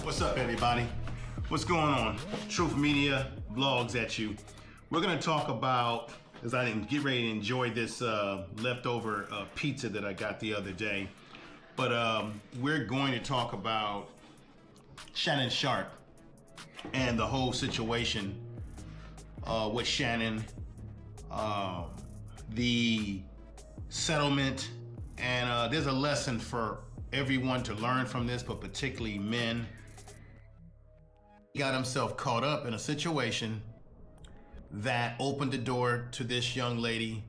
What's up, everybody? What's going on? Truth Media Vlogs at you. We're gonna talk about, as I didn't get ready to enjoy this leftover pizza that I got the other day, but we're going to talk about Shannon Sharpe and the whole situation with Shannon, the settlement, and there's a lesson for everyone to learn from this, but particularly men. He got himself caught up in a situation that opened the door to this young lady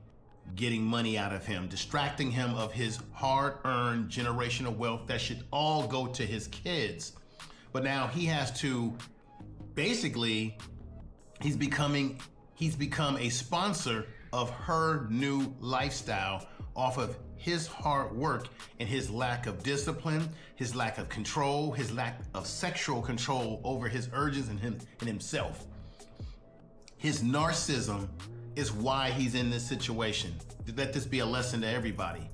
getting money out of him, distracting him of his hard-earned generational wealth that should all go to his kids. But now he has to, basically, he's become a sponsor of her new lifestyle off of his hard work and his lack of discipline, his lack of control, his lack of sexual control over his urges and himself. His narcissism is why he's in this situation. Let this be a lesson to everybody.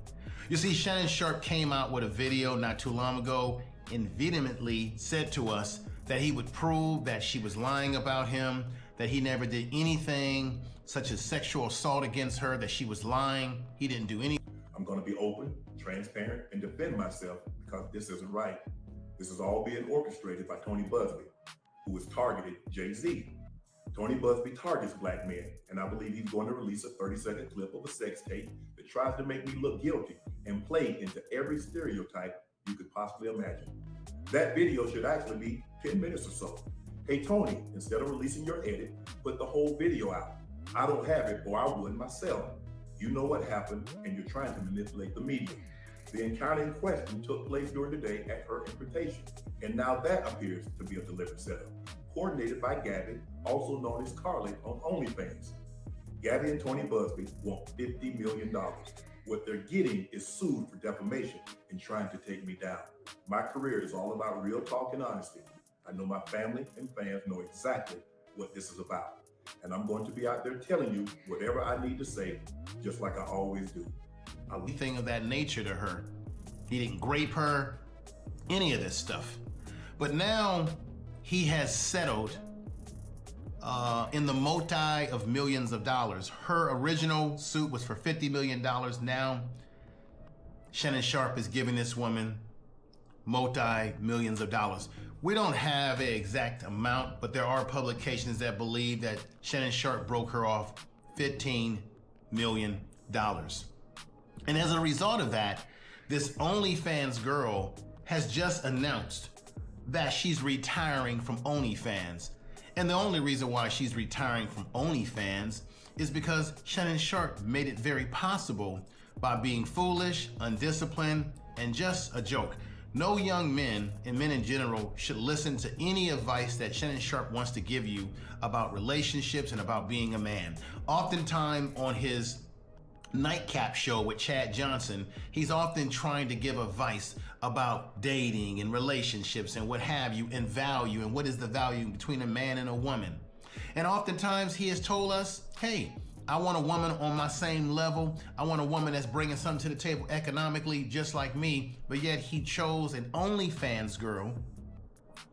You see, Shannon Sharpe came out with a video not too long ago and vehemently said to us that he would prove that she was lying about him, that he never did anything such as sexual assault against her, that she was lying. He didn't do anything. I'm going to be open, transparent, and defend myself because this isn't right. This is all being orchestrated by Tony Busby, who has targeted Jay-Z. Tony Busby targets black men, and I believe he's going to release a 30-second clip of a sex tape that tries to make me look guilty and play into every stereotype you could possibly imagine. That video should actually be 10 minutes or so. Hey, Tony, instead of releasing your edit, put the whole video out. I don't have it, or I would myself. You know what happened, and you're trying to manipulate the media. The encounter in question took place during the day at her invitation, and now that appears to be a deliberate setup, coordinated by Gabby, also known as Carly on ONLYFANS. Gabby and Tony Busby want $50 million. What they're getting is sued for defamation and trying to take me down. My career is all about real talk and honesty. I know my family and fans know exactly what this is about. And I'm going to be out there telling you whatever I need to say, just like I always do. Anything of that nature to her. He didn't grape her, any of this stuff. But now he has settled in the multi of millions of dollars. Her original suit was for $50 million. Now, Shannon Sharpe is giving this woman multi-millions of dollars. We don't have an exact amount, but there are publications that believe that Shannon Sharpe broke her off $15 million. And as a result of that, this ONLYFANS girl has just announced that she's retiring from ONLYFANS. And the only reason why she's retiring from ONLYFANS is because Shannon Sharpe made it very possible by being foolish, undisciplined, and just a joke. No young men, and men in general, should listen to any advice that Shannon Sharpe wants to give you about relationships and about being a man. Oftentimes on his nightcap show with Chad Johnson, he's often trying to give advice about dating and relationships and what have you, and value, and what is the value between a man and a woman. And oftentimes he has told us, hey, I want a woman on my same level. I want a woman that's bringing something to the table economically just like me, but yet he chose an ONLYFANS girl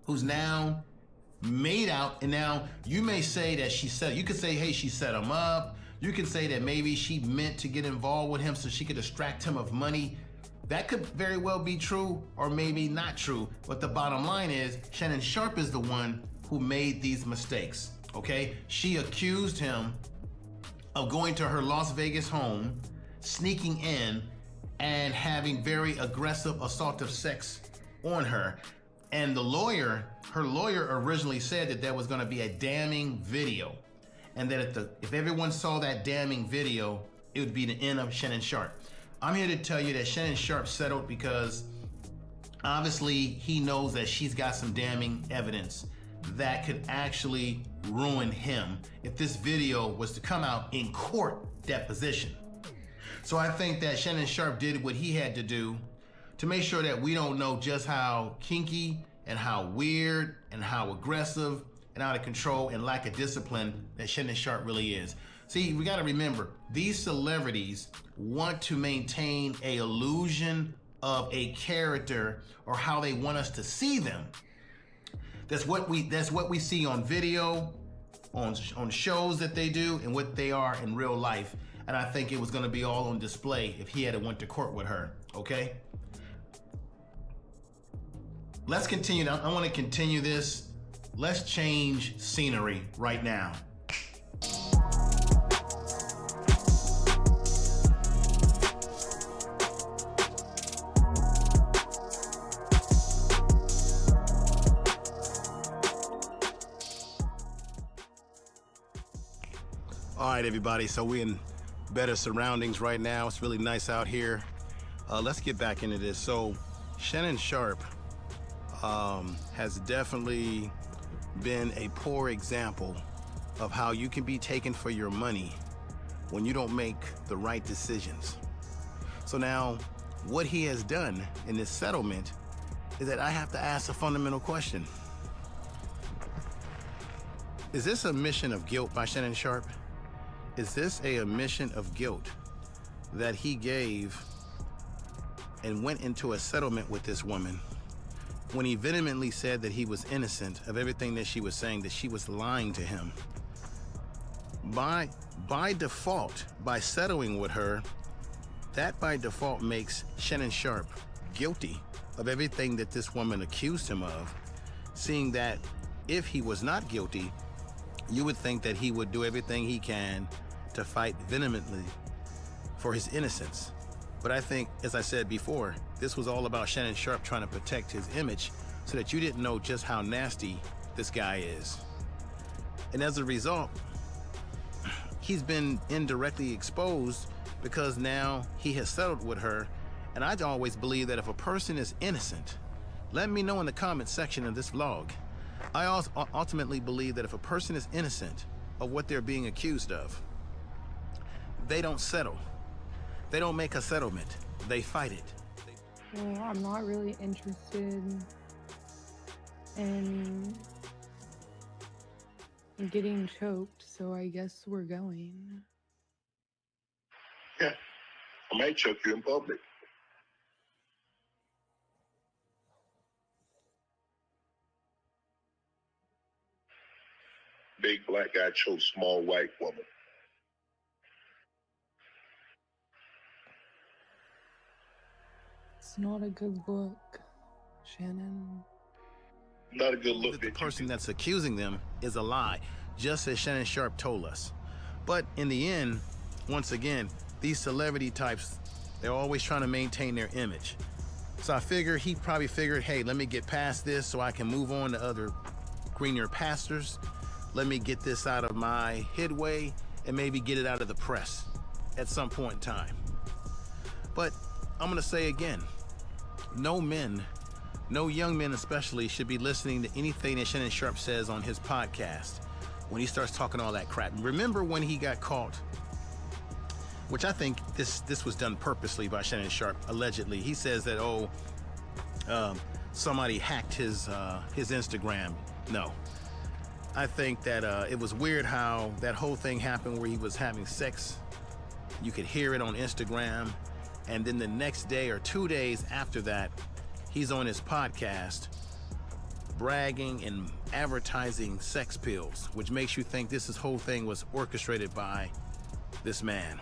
who's now made out. And now you may say that you could say, hey, she set him up. You can say that maybe she meant to get involved with him so she could distract him of money. That could very well be true or maybe not true. But the bottom line is Shannon Sharpe is the one who made these mistakes, okay? She accused him of going to her Las Vegas home, sneaking in and having very aggressive, assaultive sex on her. And her lawyer originally said that there was gonna be a damning video, and that if everyone saw that damning video, it would be the end of Shannon Sharpe. I'm here to tell you that Shannon Sharpe settled because obviously he knows that she's got some damning evidence that could actually ruin him if this video was to come out in court deposition. So I think that Shannon Sharpe did what he had to do to make sure that we don't know just how kinky and how weird and how aggressive and out of control and lack of discipline that Shannon Sharpe really is. See, we gotta remember, these celebrities want to maintain an illusion of a character or how they want us to see them. That's what we see on video, on shows that they do, and what they are in real life. And I think it was going to be all on display if he had went to court with her. Okay. Let's continue now. I want to continue this. Let's change scenery right now. All right, everybody, so we're in better surroundings right now. It's really nice out here. Let's get back into this. So Shannon Sharpe has definitely been a poor example of how you can be taken for your money when you don't make the right decisions. So now what he has done in this settlement is that I have to ask a fundamental question. Is this a admission of guilt by Shannon Sharpe? Is this a admission of guilt that he gave and went into a settlement with this woman when he vehemently said that he was innocent of everything that she was saying, that she was lying to him? By default, by settling with her, that by default makes Shannon Sharpe guilty of everything that this woman accused him of, seeing that if he was not guilty, you would think that he would do everything he can to fight vehemently for his innocence. But I think, as I said before, this was all about Shannon Sharpe trying to protect his image so that you didn't know just how nasty this guy is. And as a result, he's been indirectly exposed because now he has settled with her. And I always believe that if a person is innocent, let me know in the comment section of this vlog. I also ultimately believe that if a person is innocent of what they're being accused of, they don't settle. They don't make a settlement. They fight it. Well, I'm not really interested in getting choked, so I guess we're going. Yeah, I might choke you in public. Big black guy chokes small white woman. It's not a good look, Shannon. Not a good look. The person that's accusing them is a lie, just as Shannon Sharpe told us. But in the end, once again, these celebrity types, they're always trying to maintain their image. So I figure he probably figured, hey, let me get past this so I can move on to other greener pastures. Let me get this out of my headway and maybe get it out of the press at some point in time. But I'm gonna say again, no men, no young men especially, should be listening to anything that Shannon Sharpe says on his podcast when he starts talking all that crap. Remember when he got caught, which I think this was done purposely by Shannon Sharpe, allegedly. He says that, somebody hacked his Instagram. No. I think that it was weird how that whole thing happened where he was having sex. You could hear it on Instagram. And then the next day or 2 days after that, he's on his podcast bragging and advertising sex pills, which makes you think this whole thing was orchestrated by this man,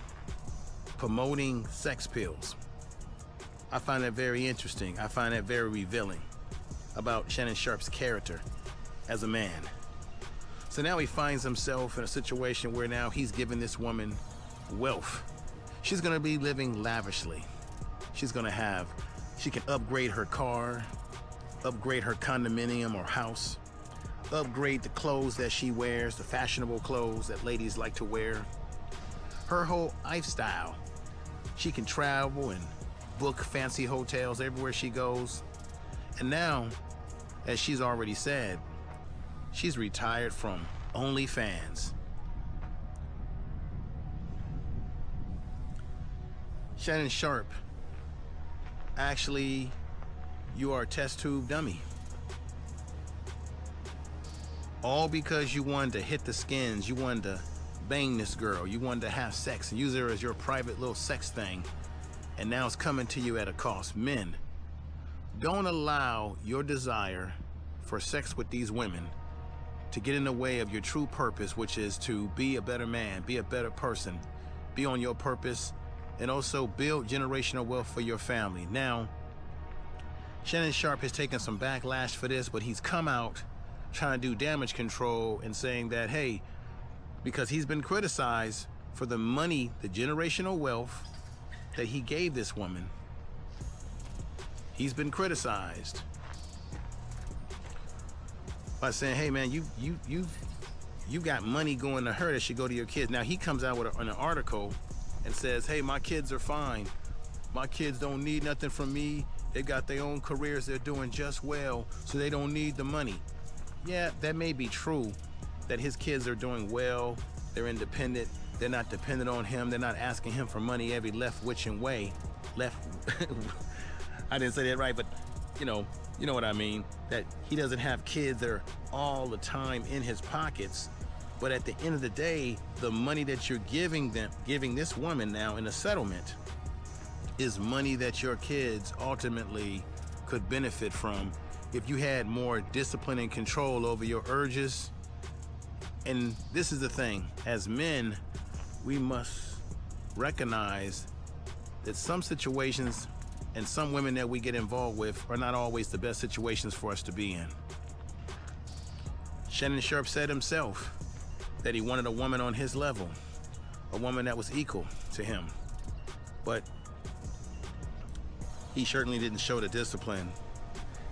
promoting sex pills. I find that very interesting. I find that very revealing about Shannon Sharpe's character as a man. So now he finds himself in a situation where now he's giving this woman wealth. She's gonna be living lavishly. She can upgrade her car, upgrade her condominium or house, upgrade the clothes that she wears, the fashionable clothes that ladies like to wear. Her whole lifestyle. She can travel and book fancy hotels everywhere she goes. And now, as she's already said, she's retired from ONLYFANS. Shannon Sharpe, actually, you are a test tube dummy. All because you wanted to hit the skins, you wanted to bang this girl, you wanted to have sex and use her as your private little sex thing, and now it's coming to you at a cost. Men, don't allow your desire for sex with these women to get in the way of your true purpose, which is to be a better man, be a better person, be on your purpose, and also build generational wealth for your family. Now, Shannon Sharpe has taken some backlash for this, but he's come out trying to do damage control and saying that, hey, because he's been criticized for the money, the generational wealth that he gave this woman. He's been criticized by saying, hey man, you got money going to her that should go to your kids. Now he comes out with an article and says, hey, my kids are fine. My kids don't need nothing from me. They've got their own careers. They're doing just well, so they don't need the money. Yeah, that may be true, that his kids are doing well. They're independent. They're not dependent on him. They're not asking him for money every left which and way. I didn't say that right, but you know what I mean, that he doesn't have kids that are all the time in his pockets. But at the end of the day, the money that you're giving this woman now in a settlement is money that your kids ultimately could benefit from if you had more discipline and control over your urges. And this is the thing, as men, we must recognize that some situations and some women that we get involved with are not always the best situations for us to be in. Shannon Sharpe said himself that he wanted a woman on his level, a woman that was equal to him. But he certainly didn't show the discipline,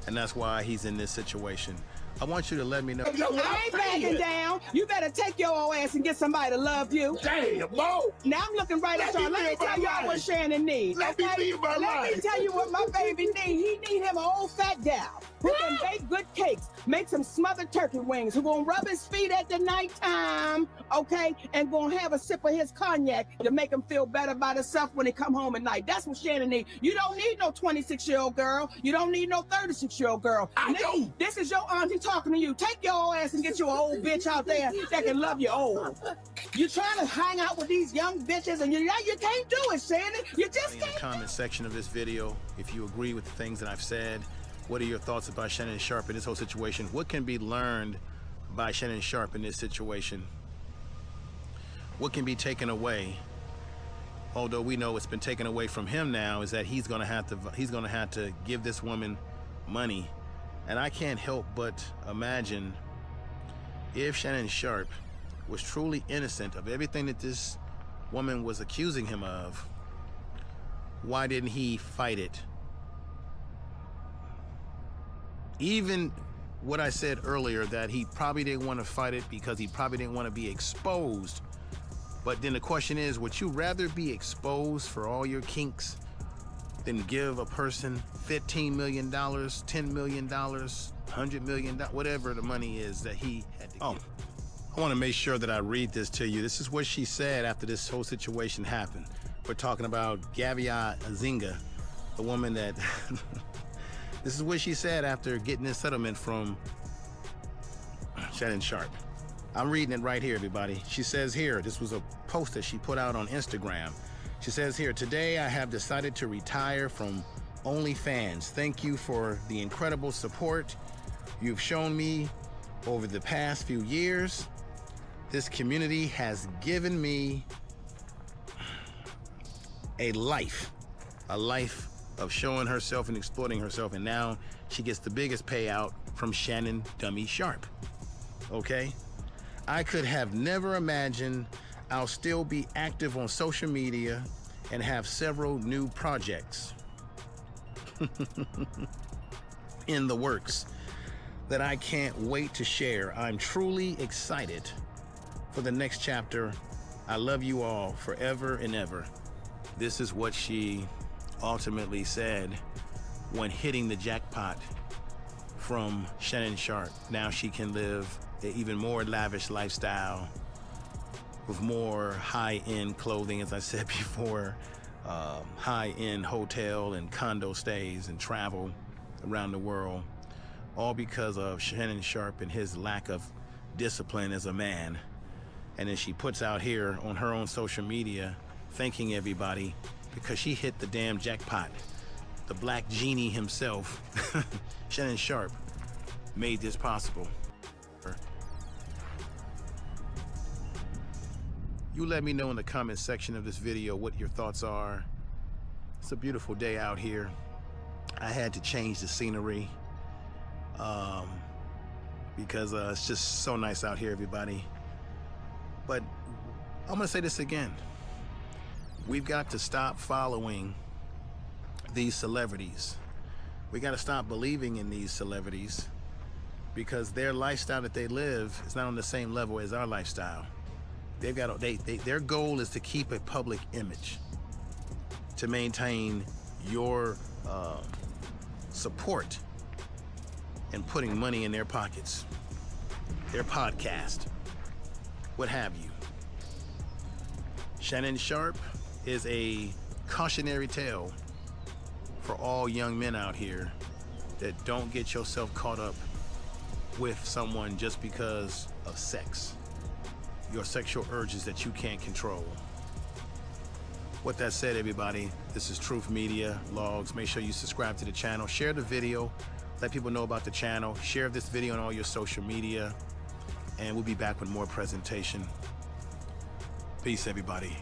and that's why he's in this situation. I want you to let me know. I ain't backing down. You better take your old ass and get somebody to love you. Damn, Mo. Now I'm looking right at y'all. Let me tell y'all what Shannon needs. Let me live my Let life. me tell you what my baby needs. He need him an old fat gal who can bake good cakes, make some smothered turkey wings, who gonna rub his feet at the nighttime, okay, and gonna have a sip of his cognac to make him feel better about himself when he come home at night. That's what Shannon needs. You don't need no 26-year-old girl. You don't need no 36-year-old girl. I do. This is your auntie talking to you. Take your old ass and get you an old bitch out there that can love you old. You're trying to hang out with these young bitches and you can't do it, Shannon. You just In the can't. comment section of this video, if you agree with the things that I've said, what are your thoughts about Shannon Sharpe in this whole situation? What can be learned by Shannon Sharpe in this situation? What can be taken away? Although we know it's been taken away from him now, is that he's gonna have to give this woman money. And I can't help but imagine if Shannon Sharpe was truly innocent of everything that this woman was accusing him of, why didn't he fight it? Even what I said earlier, that he probably didn't want to fight it because he probably didn't want to be exposed. But then the question is, would you rather be exposed for all your kinks than give a person $15 million, $10 million, $100 million, whatever the money is that he had to give? I want to make sure that I read this to you. This is what she said after this whole situation happened. We're talking about Gabriella Zinga, the woman that... This is what she said after getting this settlement from Shannon Sharpe. I'm reading it right here, everybody. She says here, this was a post that she put out on Instagram. She says here, today I have decided to retire from ONLYFANS. Thank you for the incredible support you've shown me over the past few years. This community has given me a life of showing herself and exploiting herself, and now she gets the biggest payout from Shannon Dummy Sharpe. Okay? I could have never imagined I'll still be active on social media and have several new projects in the works that I can't wait to share. I'm truly excited for the next chapter. I love you all forever and ever. This is what she ultimately said when hitting the jackpot from Shannon Sharpe. Now she can live an even more lavish lifestyle with more high-end clothing, as I said before, high-end hotel and condo stays and travel around the world, all because of Shannon Sharpe and his lack of discipline as a man. And then she puts out here on her own social media, thanking everybody because she hit the damn jackpot. The black genie himself, Shannon Sharpe, made this possible. You let me know in the comment section of this video what your thoughts are. It's a beautiful day out here. I had to change the scenery because it's just so nice out here, everybody. But I'm gonna say this again. We've got to stop following these celebrities. We got to stop believing in these celebrities because their lifestyle that they live is not on the same level as our lifestyle. They've got their goal is to keep a public image, to maintain your support and putting money in their pockets, their podcast, what have you. Shannon Sharpe is a cautionary tale for all young men out here that don't get yourself caught up with someone just because of sex, your sexual urges that you can't control. With that said, everybody, this is Truth Media Logs. Make sure you subscribe to the channel, share the video, let people know about the channel, share this video on all your social media, and we'll be back with more presentation. Peace, everybody.